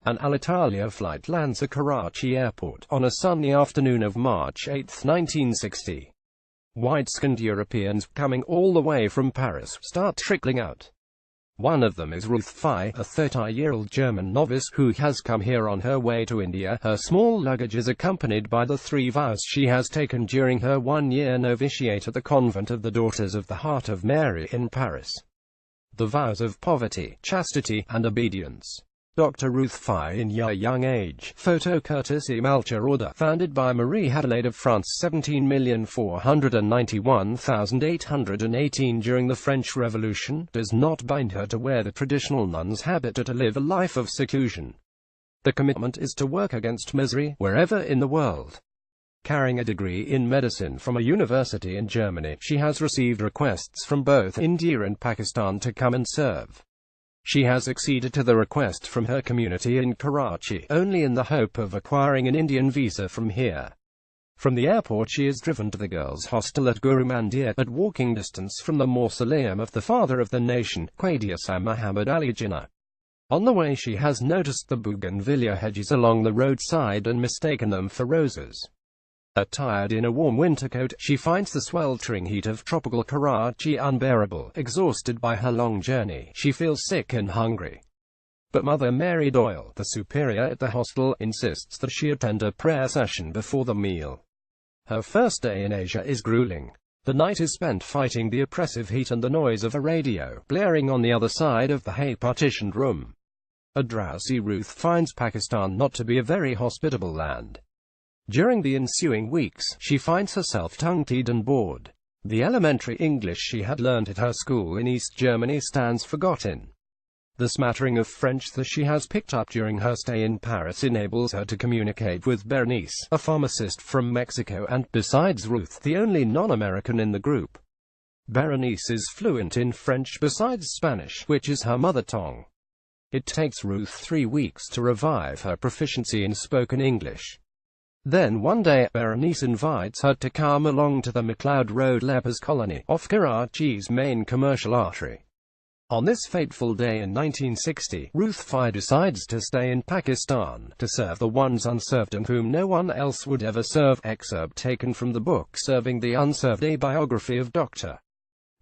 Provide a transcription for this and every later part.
An Alitalia flight lands at Karachi Airport on a sunny afternoon of March 8, 1960. White-skinned Europeans, coming all the way from Paris, start trickling out. One of them is Ruth, a 30-year-old German novice who has come here on her way to India. Her small luggage is accompanied by the 3 vows she has taken during her 1-year novitiate at the convent of the Daughters of the Heart of Mary in Paris. The vows of poverty, chastity, and obedience. Dr. Ruth in her young age. Photo courtesy Malcher order. Founded by Marie Adelaide of France 17,491,818 during the French Revolution, does not bind her to wear the traditional nun's habit or to live a life of seclusion. The commitment is to work against misery, wherever in the world. Carrying a degree in medicine from a university in Germany, she has received requests from both India and Pakistan to come and serve. She has acceded to the request from her community in Karachi, only in the hope of acquiring an Indian visa from here. From the airport she is driven to the girls' hostel at Guru Mandir, at walking distance from the mausoleum of the father of the nation, Qadi Sir Muhammad Ali Jinnah. On the way she has noticed the bougainvillea hedges along the roadside and mistaken them for roses. Attired in a warm winter coat, she finds the sweltering heat of tropical Karachi unbearable. Exhausted by her long journey, she feels sick and hungry. But Mother Mary Doyle, the superior at the hostel, insists that she attend a prayer session before the meal. Her first day in Asia is grueling. The night is spent fighting the oppressive heat and the noise of a radio blaring on the other side of the hay-partitioned room. A drowsy Ruth finds Pakistan not to be a very hospitable land. During the ensuing weeks, she finds herself tongue-tied and bored. The elementary English she had learned at her school in East Germany stands forgotten. The smattering of French that she has picked up during her stay in Paris enables her to communicate with Berenice, a pharmacist from Mexico, and, besides Ruth, the only non-American in the group. Berenice is fluent in French besides Spanish, which is her mother tongue. It takes Ruth 3 weeks to revive her proficiency in spoken English. Then one day, Berenice invites her to come along to the MacLeod Road lepers colony, off Karachi's main commercial artery. On this fateful day in 1960, Ruth decides to stay in Pakistan, to serve the ones unserved and whom no one else would ever serve. Excerpt taken from the book Serving the Unserved, a biography of Dr.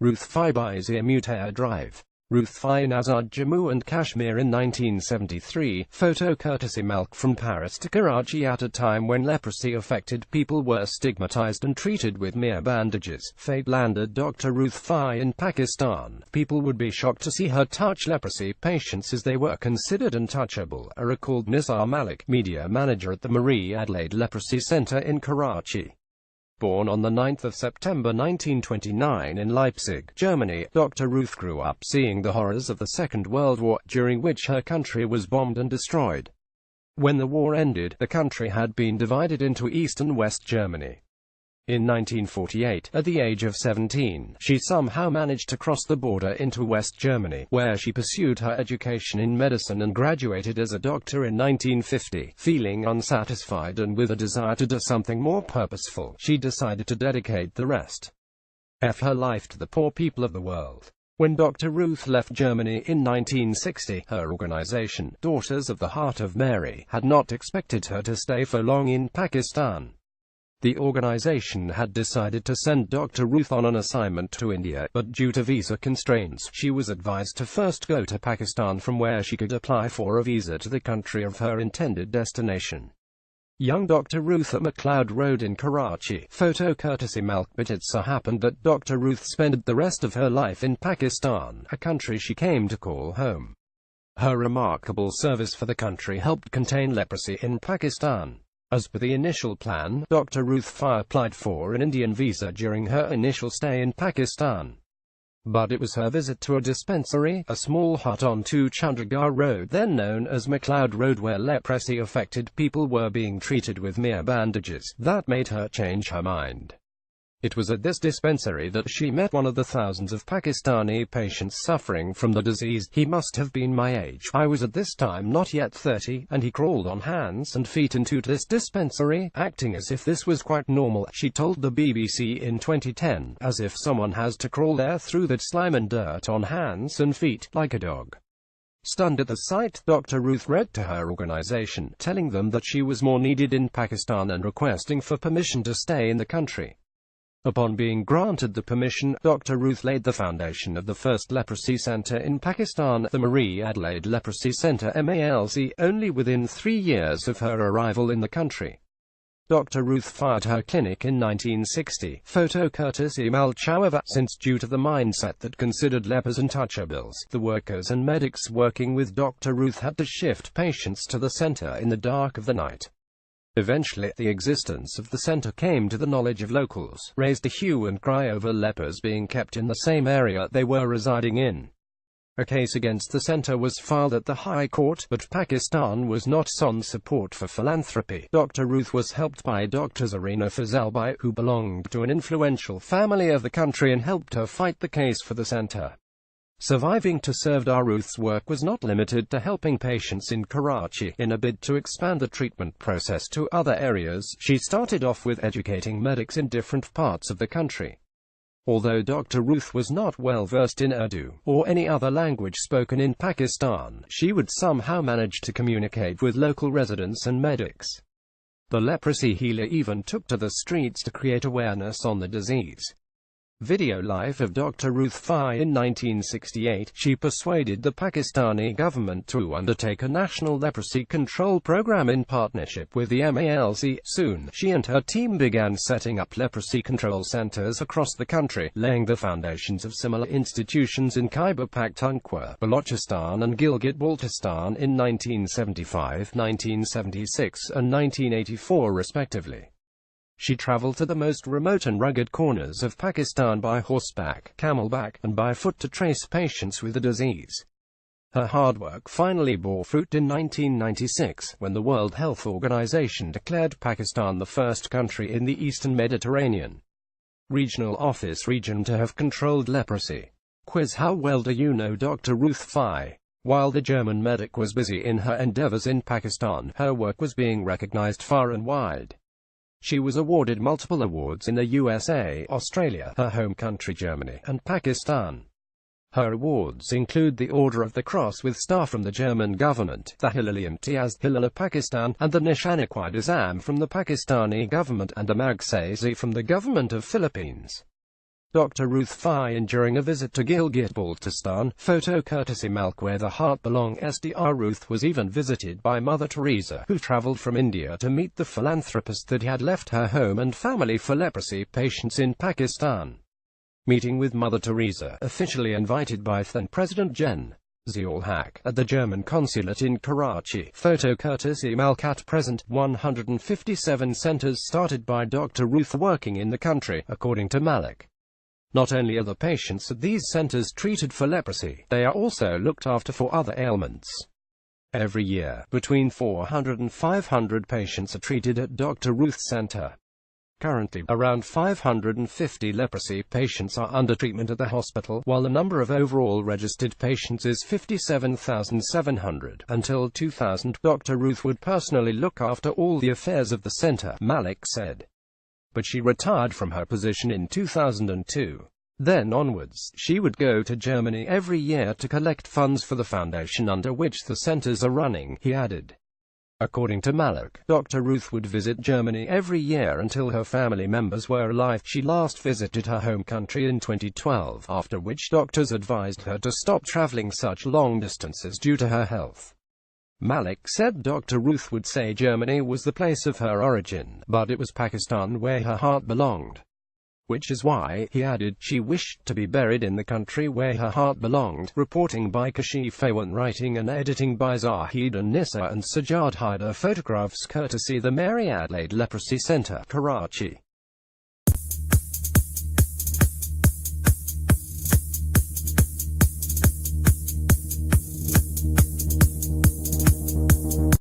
Ruth Bazir Mutare Drive. Ruth in Azad, Jammu and Kashmir in 1973. Photo courtesy Malk. From Paris to Karachi at a time when leprosy-affected people were stigmatized and treated with mere bandages. Fate landed Dr. Ruth in Pakistan. People would be shocked to see her touch leprosy patients as they were considered untouchable, recalled Nisar Malik, media manager at the Marie Adelaide Leprosy Center in Karachi. Born on 9 September 1929 in Leipzig, Germany, Dr. Ruth grew up seeing the horrors of the Second World War, during which her country was bombed and destroyed. When the war ended, the country had been divided into East and West Germany. In 1948, at the age of 17, she somehow managed to cross the border into West Germany, where she pursued her education in medicine and graduated as a doctor in 1950. Feeling unsatisfied and with a desire to do something more purposeful, she decided to dedicate the rest of her life to the poor people of the world. When Dr. Ruth left Germany in 1960, her organization, Daughters of the Heart of Mary, had not expected her to stay for long in Pakistan. The organization had decided to send Dr. Ruth on an assignment to India, but due to visa constraints, she was advised to first go to Pakistan, from where she could apply for a visa to the country of her intended destination. Young Dr. Ruth at MacLeod Road in Karachi. Photo courtesy Malk. But it so happened that Dr. Ruth spent the rest of her life in Pakistan, a country she came to call home. Her remarkable service for the country helped contain leprosy in Pakistan. As per the initial plan, Dr. Ruth applied for an Indian visa during her initial stay in Pakistan. But it was her visit to a dispensary, a small hut on 2 Chandigarh Road, then known as MacLeod Road, where leprosy-affected people were being treated with mere bandages, that made her change her mind. It was at this dispensary that she met one of the thousands of Pakistani patients suffering from the disease. He must have been my age. I was at this time not yet 30, and he crawled on hands and feet into this dispensary, acting as if this was quite normal, she told the BBC in 2010, as if someone has to crawl there through that slime and dirt on hands and feet, like a dog. Stunned at the sight, Dr. Ruth read to her organization, telling them that she was more needed in Pakistan and requesting for permission to stay in the country. Upon being granted the permission, Dr. Ruth laid the foundation of the first leprosy center in Pakistan, the Marie Adelaide Leprosy Center (MALC), only within 3 years of her arrival in the country. Dr. Ruth fired her clinic in 1960, photo courtesy Mal. However, since due to the mindset that considered lepers untouchables, the workers and medics working with Dr. Ruth had to shift patients to the center in the dark of the night. Eventually, the existence of the center came to the knowledge of locals, raised a hue and cry over lepers being kept in the same area they were residing in. A case against the center was filed at the High Court, but Pakistan was not on support for philanthropy. Dr. Ruth was helped by Dr. Zarina Fazalbai, who belonged to an influential family of the country and helped her fight the case for the center. Surviving to serve, Ruth's work was not limited to helping patients in Karachi. In a bid to expand the treatment process to other areas, she started off with educating medics in different parts of the country. Although Dr. Ruth was not well versed in Urdu, or any other language spoken in Pakistan, she would somehow manage to communicate with local residents and medics. The leprosy healer even took to the streets to create awareness on the disease. Video life of Dr. Ruth Fai. In 1968, she persuaded the Pakistani government to undertake a national leprosy control program in partnership with the MALC. Soon, she and her team began setting up leprosy control centers across the country, laying the foundations of similar institutions in Khyber Pakhtunkhwa, Balochistan and Gilgit-Baltistan in 1975, 1976, and 1984 respectively. She traveled to the most remote and rugged corners of Pakistan by horseback, camelback, and by foot to trace patients with the disease. Her hard work finally bore fruit in 1996, when the World Health Organization declared Pakistan the first country in the Eastern Mediterranean regional office region to have controlled leprosy. Quiz: how well do you know Dr. Ruth Fai? While the German medic was busy in her endeavors in Pakistan, her work was being recognized far and wide. She was awarded multiple awards in the USA, Australia, her home country Germany, and Pakistan. Her awards include the Order of the Cross with Star from the German government, the Hilal-e-Imtiaz Hilal of Pakistan, and the Nishan-e-Quaid-Azam from the Pakistani government, and the Magsaysay from the government of Philippines. Dr. Ruth Fai. During a visit to Gilgit-Baltistan, photo courtesy Malk, where the heart belongs. Dr. Ruth was even visited by Mother Teresa, who traveled from India to meet the philanthropist that had left her home and family for leprosy patients in Pakistan. Meeting with Mother Teresa, officially invited by then President Gen. Ziaul-Haq, at the German consulate in Karachi. Photo courtesy Malk. At present, 157 centers started by Dr. Ruth working in the country, according to Malik. Not only are the patients at these centers treated for leprosy, they are also looked after for other ailments. Every year, between 400 and 500 patients are treated at Dr. Ruth's center. Currently, around 550 leprosy patients are under treatment at the hospital, while the number of overall registered patients is 57,700. Until 2000, Dr. Ruth would personally look after all the affairs of the center, Malik said. But she retired from her position in 2002. Then onwards, she would go to Germany every year to collect funds for the foundation under which the centers are running, he added. According to Malik, Dr. Ruth would visit Germany every year until her family members were alive. She last visited her home country in 2012, after which doctors advised her to stop traveling such long distances due to her health. Malik said Dr. Ruth would say Germany was the place of her origin, but it was Pakistan where her heart belonged. Which is why, he added, she wished to be buried in the country where her heart belonged. Reporting by Kashif Awan, writing and editing by Zahid and Nissa and Sajjad Haider. Photographs courtesy the Marie Adelaide Leprosy Center, Karachi.